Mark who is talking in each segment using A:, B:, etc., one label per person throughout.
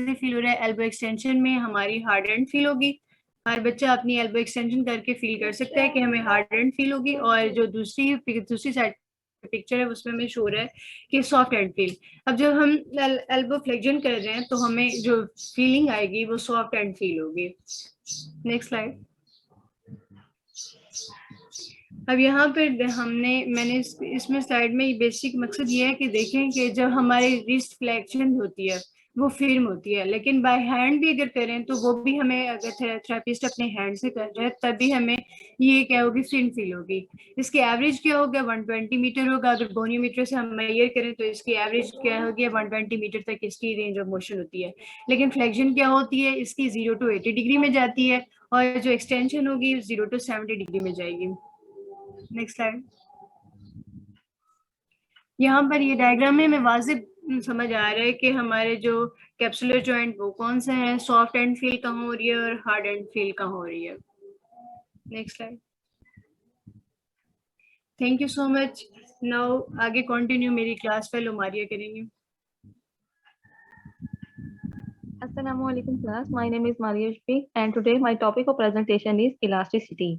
A: Feel हो रहा है, एल्बो एक्सटेंशन में हमारी हार्ड एंड फील होगी। हर बच्चा अपनी एल्बो एक्सटेंशन करके फील कर सकता है कि हमें हार्ड एंड फील होगी, और जो दूसरी साइड पिक्चर है उसमें हमें शो रहा है कि सॉफ्ट एंड फील। अब जब हम एल्बो फ्लेक्शन कर रहे हैं तो हमें जो फीलिंग आएगी वो सॉफ्ट एंड फील होगी। Next slide. अब यहाँ पर मैंने इसमें स्लाइड में बेसिक मकसद ये है कि देखें कि जब हमारी रिस्ट फ्लेक्शन होती है वो फिल्म होती है, लेकिन बाय हैंड भी अगर करें तो वो भी हमें, अगर थेरेपिस्ट अपने हैंड से कर रहे हैं तभी हमें ये क्या होगी, फिल्म फील होगी। इसकी एवरेज क्या होगा, 120 मीटर होगा। अगर गोनियोमीटर से हम मेजर करें तो इसकी एवरेज क्या होगी, 120 मीटर तक इसकी रेंज ऑफ मोशन होती है। लेकिन फ्लेक्शन क्या होती है, इसकी 0 to 80 डिग्री में जाती है, और जो एक्सटेंशन होगी 0 to 70 डिग्री में जाएगी। Next slide. यहाँ पर ये डायग्राम में हमें वाजिब समझ आ रहा है कि हमारे जो कैप्सुलर जॉइंट वो कौन से हैं, सॉफ्ट एंड फील कहाँ हो रही है और हार्ड एंड फील कहाँ हो रही है। Next slide. Thank you so much. Now आगे कंटिन्यू मेरी क्लास फेलो मारिया करेंगे।
B: Assalamu alaikum class. My name is Maria Shpi and today my topic of presentation is elasticity.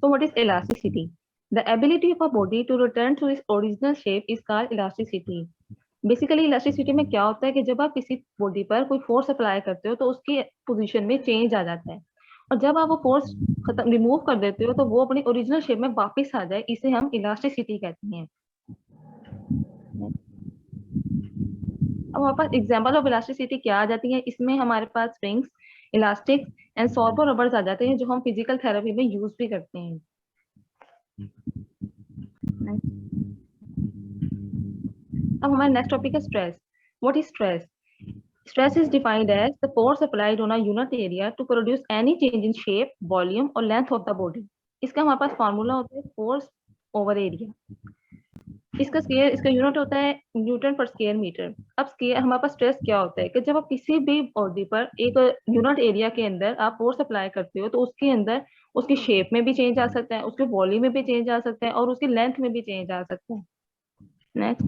B: So what is elasticity? The ability of a body to return to its original shape is called elasticity. Basically elasticity में क्या होता है कि जब आप किसी body पर कोई फोर्स अप्लाई करते हो तो उसकी पोजीशन में चेंज आ जाता है, और जब आप वो फोर्स खत्म रिमूव कर देते हो तो वो अपनी ओरिजिनल शेप में वापस आ जाए, इसे हम इलास्टिसिटी कहते हैं। अब हमारे पास एग्जांपल ऑफ इलास्टिसिटी क्या आ जाती है, इसमें हमारे पास स्प्रिंग्स, इलास्टिक एंड सॉर्बो रबर्स आ जाते हैं जो हम फिजिकल थेरेपी में यूज भी करते हैं। अब हमारा नेक्स्ट टॉपिक है stress. What is stress? Stress is defined as the force applied on a unit area to produce any change in shape, volume or length of the body. इसका हमारे पास formula होता है फोर्स ओवर एरिया। इसका unit होता है Newton पर square metre. अब square हमारे पास स्ट्रेस क्या होता है कि जब आप किसी भी बॉडी पर एक यूनिट एरिया के अंदर आप फोर्स अप्लाई करते हो तो उसके अंदर उसकी शेप में भी चेंज आ सकता है, उसके वॉल्यूम में भी चेंज आ सकता है और उसकी लेंथ में भी चेंज आ सकता है। नेक्स्ट।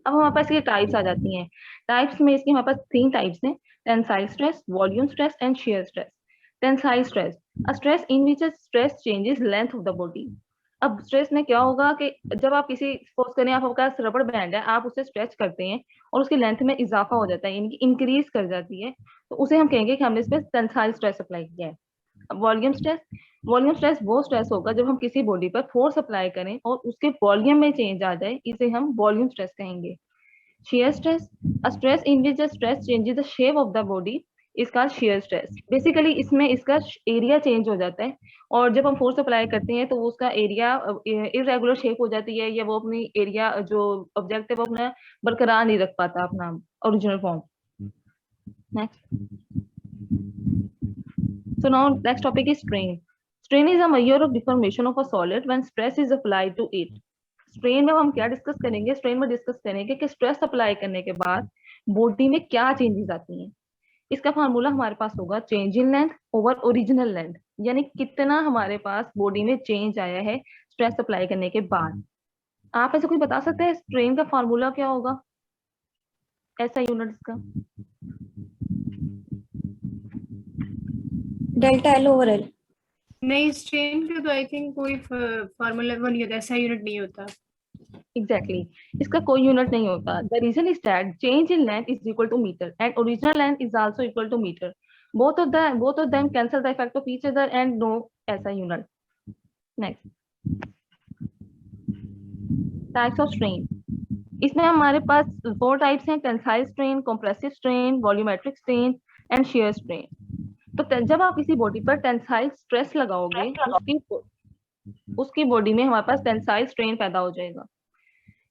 B: अब हमारे पास ये टाइप्स आ जाती हैं। टाइप्स में इसकी हमारे पास 3 टाइप्स हैं, tensile stress, volume stress and shear stress. Tensile stress, a stress in which stress changes length of the body. अब स्ट्रेस में क्या होगा कि जब आप किसी सपोज करें आपके पास रबड़ बैंड है, आप उसे स्ट्रेच करते हैं और उसकी लेंथ में इजाफा हो जाता है, यानी कि इंक्रीज कर जाती है, तो उसे हम कहेंगे कि हमने इस पर टेंसाइल स्ट्रेस अप्लाई किया है। वॉल्यूम स्ट्रेस, वॉल्यूम स्ट्रेस वो स्ट्रेस होगा जब हम किसी बॉडी पर फोर्स अप्लाई करें और उसके वॉल्यूम में चेंज आ जाए, इसे हम वॉल्यूम स्ट्रेस कहेंगे। Shear stress, a stress in which the stress changes the shape of the body is called shear stress. Basically इसमें इसका एरिया चेंज हो जाता है और जब हम फोर्स अप्लाई करते हैं तो वो उसका एरिया इरेगुलर शेप हो जाती है, या वो अपनी एरिया जो ऑब्जेक्ट है वो अपना बरकरार नहीं रख पाता अपना original form. Next. So now next topic is strain. Strain is a measure of deformation of a solid when stress is applied to it. Strain में हम क्या डिस्कस करेंगे, स्ट्रेन में डिस्कस करेंगे कि स्ट्रेस अप्लाई करने के बाद बॉडी में क्या चेंजेस आती हैं। इसका फार्मूला हमारे पास होगा change in length over original length, यानी कितना हमारे पास बॉडी में चेंज आया है स्ट्रेस अप्लाई करने के बाद। आप ऐसे कोई बता सकते हैं स्ट्रेन का फार्मूला क्या होगा, ऐसा यूनिट इसका?
C: Delta L over L.
A: नहीं, स्ट्रेन का तो आई थिंक कोई फार्मूला वो नहीं होता, ऐसा यूनिट नहीं होता।
B: Exactly. इसका कोई यूनिट नहीं होता। The reason is that change in length is equal to meter and original length is also equal to meter. Both of them cancel the effect of each other and no ऐसा unit. Next. Types of strain. इसमें हमारे पास 4 types हैं, tensile strain, compressive strain, volumetric strain and shear strain. तो जब आप किसी body पर tensile stress लगाओगे उसकी बॉडी में हमारे पास टेंसाइल स्ट्रेन पैदा हो जाएगा,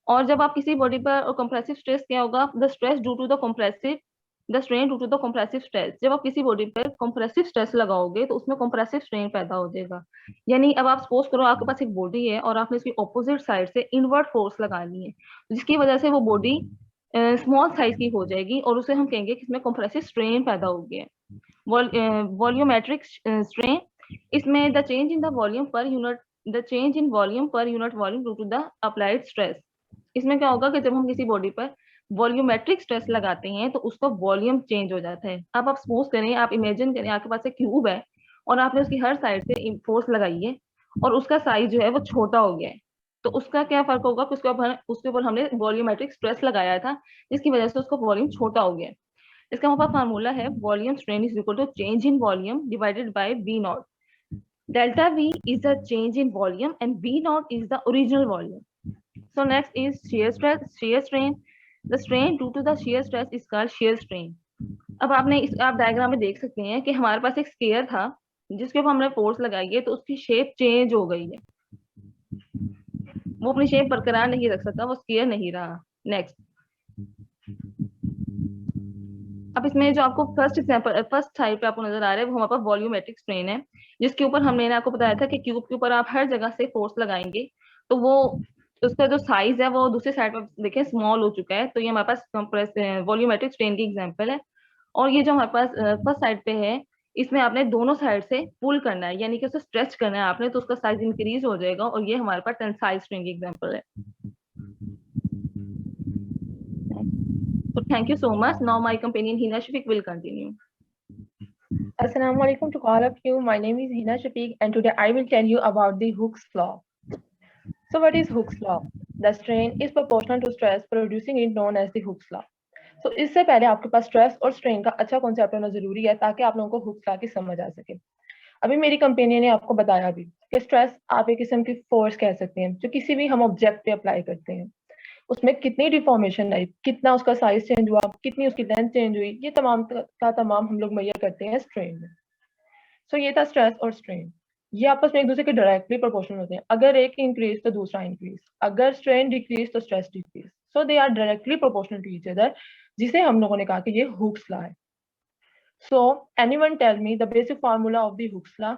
B: और जब आप किसी बॉडी पर कंप्रेसिव स्ट्रेस क्या होगा, the stress due to the compressive the strain due to the compressive stress. जब आप किसी बॉडी पर कंप्रेसिव स्ट्रेस लगाओगे तो उसमें कंप्रेसिव स्ट्रेन पैदा हो जाएगा। यानी अब आप सपोज करो आपके पास एक बॉडी है और आपने इसकी ऑपोजिट साइड से इनवर्ट फोर्स लगानी है, जिसकी वजह से वो बॉडी स्मॉल साइज की हो जाएगी और उसे हम कहेंगे कि इसमें कंप्रेसिव स्ट्रेन पैदा हो गया है। वॉल्यूमेट्रिक स्ट्रेन, इसमें the change in the volume per unit volume due to the applied stress. इसमें क्या होगा कि जब हम किसी बॉडी पर वॉल्यूमेट्रिक स्ट्रेस लगाते हैं तो उसका वॉल्यूम चेंज हो जाता है। अब आप सपोज करें, आप इमेजिन करें आपके पास एक क्यूब है और आपने उसकी हर साइड से फोर्स लगाई है और उसका साइज जो है वो छोटा हो गया है, तो उसका क्या फर्क होगा कि उसके ऊपर हमने वॉल्यूमेट्रिक स्ट्रेस लगाया था, जिसकी वजह से उसका वॉल्यूम छोटा हो गया है। इसका हमारे पास फार्मूला है volume strain is equal to change in volume divided by V naught. Delta V is the change in volume and V naught is the original volume. So next is shear stress, shear strain. The strain due to the shear stress is called shear strain. अब आप diagram में देख सकते हैं कि हमारे पास एक square था जिसके ऊपर हमने फोर्स लगाई है, तो उसकी शेप चेंज हो गई है, वो अपनी शेप बरकरार नहीं रख सकता, वो स्केयर नहीं रहा। नेक्स्ट, अब इसमें जो आपको फर्स्ट एग्जांपल फर्स्ट साइड पे आपको नजर आ रहा है वो हमारे पास वॉल्यूमेट्रिक स्ट्रेन है, जिसके ऊपर हमने आपको बताया था कि क्यूब के ऊपर आप हर जगह से फोर्स लगाएंगे तो वो उसका जो साइज है वो दूसरी साइड पर देखें स्मॉल हो चुका है, तो ये हमारे पास कंप्रेस वॉल्यूमेट्रिक स्ट्रेन की एग्जांपल है। और ये जो हमारे पास फर्स्ट साइड पे है, इसमें आपने दोनों साइड से पुल करना है, यानी कि उसे स्ट्रेच करना है आपने, तो उसका साइज इंक्रीज हो जाएगा, और ये हमारे पास टेंसाइल स्ट्रेन की एग्जांपल है। So thank you so much. Now my companion Hina Shafiq will continue.
C: Assalamu alaikum to all of you. My name is Hina Shafiq and today I will tell you about the Hooke's law. So what is Hooke's law? The strain is proportional to stress, producing it known as the Hooke's law. So इससे पहले आपके पास stress और strain का अच्छा concept होना जरूरी है ताकि आप लोगों को हुक्स लॉ की समझ आ सके। अभी मेरी कंपेनियन ने आपको बताया भी कि स्ट्रेस आप एक किस्म की फोर्स कह सकते हैं जो किसी भी हम ऑब्जेक्ट पे अप्लाई करते हैं, उसमें कितनी डिफॉर्मेशन आई, कितना उसका साइज चेंज हुआ, कितनी उसकी लेंथ चेंज हुई, ये तमाम का तमाम हम लोग मेजर करते हैं स्ट्रेन में। सो ये था स्ट्रेस और स्ट्रेन, ये आपस में एक दूसरे के डायरेक्टली प्रोपोर्शनल होते हैं। अगर एक इंक्रीज तो दूसरा इंक्रीज, अगर स्ट्रेन डिक्रीज तो stress decrease, so they are directly proportional to each other, जिसे हम लोगों ने कहा कि ये हुक्स लॉ है। So anyone tell me the basic formula of the Hooke's law?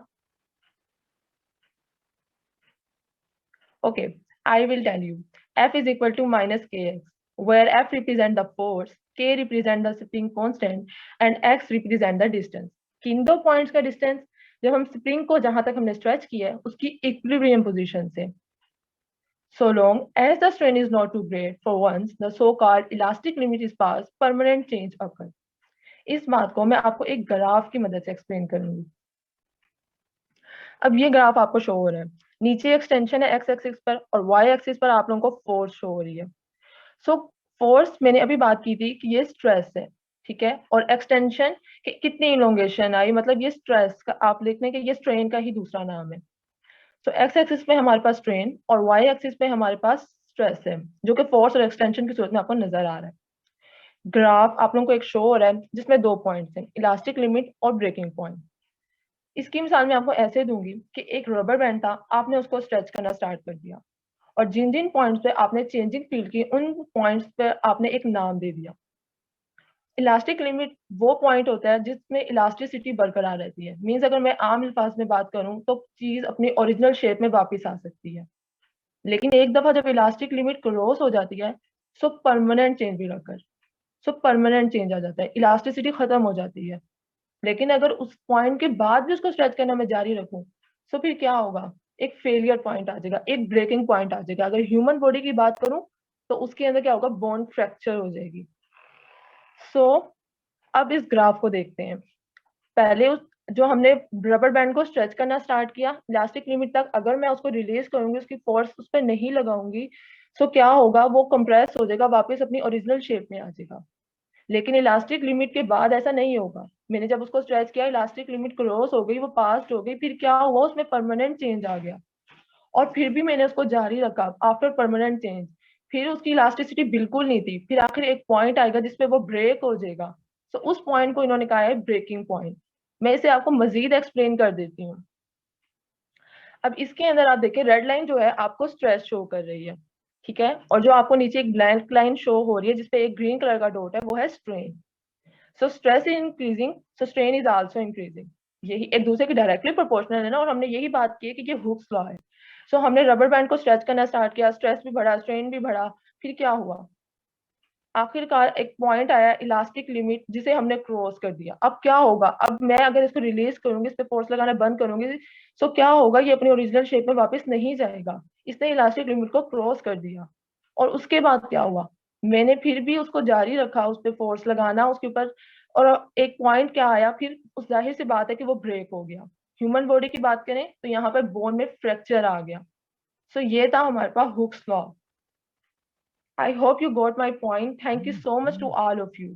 C: Okay, I will tell you. F is equal to minus kx, where F represent the force, k represent the spring constant, and x represent the distance. किन दो points का distance? जब हम spring को जहां तक हमने stretch किया है उसकी इक्विलिब्रियम पोजीशन से। So long as the strain is not too great for once the so-called elastic limit is passed, permanent change occur. इस बात को मैं आपको एक ग्राफ की मदद से एक्सप्लेन करूंगी। अब ये ग्राफ आपको शो हो रहा है, नीचे एक्सटेंशन है एक्स एक्सिस पर और वाई एक्सिस पर आप लोगों को फोर्स शो हो रही है। सो फोर्स मैंने अभी बात की थी कि ये स्ट्रेस है, ठीक है, और एक्सटेंशन कि कितनी इलोंगेशन आई, मतलब ये स्ट्रेस का आप लिख लें कि ये स्ट्रेन का ही दूसरा नाम है। सो एक्स एक्सिस पे हमारे पास स्ट्रेन और वाई एक्सिस पे हमारे पास स्ट्रेस है, जो कि फोर्स और एक्सटेंशन की सूरत में आपको नजर आ रहा है। ग्राफ आप लोगों को एक शो हो रहा है जिसमें दो पॉइंट्स हैं, इलास्टिक लिमिट और ब्रेकिंग पॉइंट। इसकी मिसाल मैं आपको ऐसे दूंगी कि एक रबर बैंड था, आपने उसको स्ट्रेच करना स्टार्ट कर दिया और जिन जिन पॉइंट्स पे आपने चेंजिंग फील की उन पॉइंट्स पे आपने एक नाम दे दिया। इलास्टिक लिमिट वो पॉइंट होता है जिसमें इलास्टिसिटी बरकरार रहती है, मींस अगर मैं आम अल्फाज में बात करूं तो चीज अपनी ओरिजिनल शेप में वापस आ सकती है। लेकिन एक दफा जब इलास्टिक लिमिट क्रॉस हो जाती है सो परमानेंट चेंज भी रखकर, सो परमानेंट चेंज आ जाता है, इलास्टिसिटी खत्म हो जाती है। लेकिन अगर उस पॉइंट के बाद भी उसको स्ट्रेच करना मैं जारी रखूं तो फिर क्या होगा, एक फेलियर पॉइंट आ जाएगा, एक ब्रेकिंग पॉइंट आ जाएगा। अगर ह्यूमन बॉडी की बात करूं तो उसके अंदर क्या होगा, बोन फ्रैक्चर हो जाएगी। सो अब इस ग्राफ को देखते हैं। पहले उस जो हमने रबर बैंड को स्ट्रेच करना स्टार्ट किया इलास्टिक लिमिट तक, अगर मैं उसको रिलीज करूंगी, उसकी फोर्स उस पर नहीं लगाऊंगी, सो क्या होगा, वो कंप्रेस हो जाएगा, वापस अपनी ओरिजिनल शेप में आ जाएगा। लेकिन इलास्टिक लिमिट के बाद ऐसा नहीं होगा। मैंने जब उसको स्ट्रेच किया, इलास्टिक लिमिट क्रॉस हो गई, वो पास हो गई, फिर क्या हुआ, उसमें परमानेंट चेंज आ गया और फिर भी मैंने उसको जारी रखा आफ्टर परमानेंट चेंज, फिर उसकी इलास्टिसिटी बिल्कुल नहीं थी, फिर आखिर एक पॉइंट आएगा जिसपे वो ब्रेक हो जाएगा। तो उस पॉइंट को इन्होंने कहा है ब्रेकिंग पॉइंट। मैं इसे आपको मजीद एक्सप्लेन कर देती हूँ। अब इसके अंदर आप देखिए, रेड लाइन जो है आपको स्ट्रेस शो कर रही है, ठीक है, और जो आपको नीचे एक ब्लैंक लाइन शो हो रही है जिसपे एक ग्रीन कलर का डॉट है वो है strain. So stress is increasing, so strain is also increasing, यही एक दूसरे के डायरेक्टली प्रोपोर्शनल है ना। और हमने यही बात की है कि ये हुक्स लॉ है। सो हमने रबर बैंड को स्ट्रेच करना स्टार्ट किया, स्ट्रेस भी बढ़ा, स्ट्रेन भी बढ़ा, फिर क्या हुआ, आखिरकार एक पॉइंट आया इलास्टिक लिमिट जिसे हमने क्रॉस कर दिया। अब क्या होगा, अब मैं अगर इसको रिलीज करूंगी, इस पे फोर्स लगाना बंद करूंगी, सो क्या होगा, ये अपनी ओरिजिनल शेप में वापस नहीं जाएगा, इसने इलास्टिक लिमिट को क्रॉस कर दिया। और उसके बाद क्या हुआ, मैंने फिर भी उसको जारी रखा, उस पर फोर्स लगाना उसके ऊपर, और एक पॉइंट क्या आया फिर, उस जाहिर सी बात है कि वो ब्रेक हो गया। ह्यूमन बॉडी की बात करें तो यहाँ पर बोन में फ्रैक्चर आ गया। सो ये था हमारे पास Hooke's law. I hope you got my point. Thank you so much to all of you.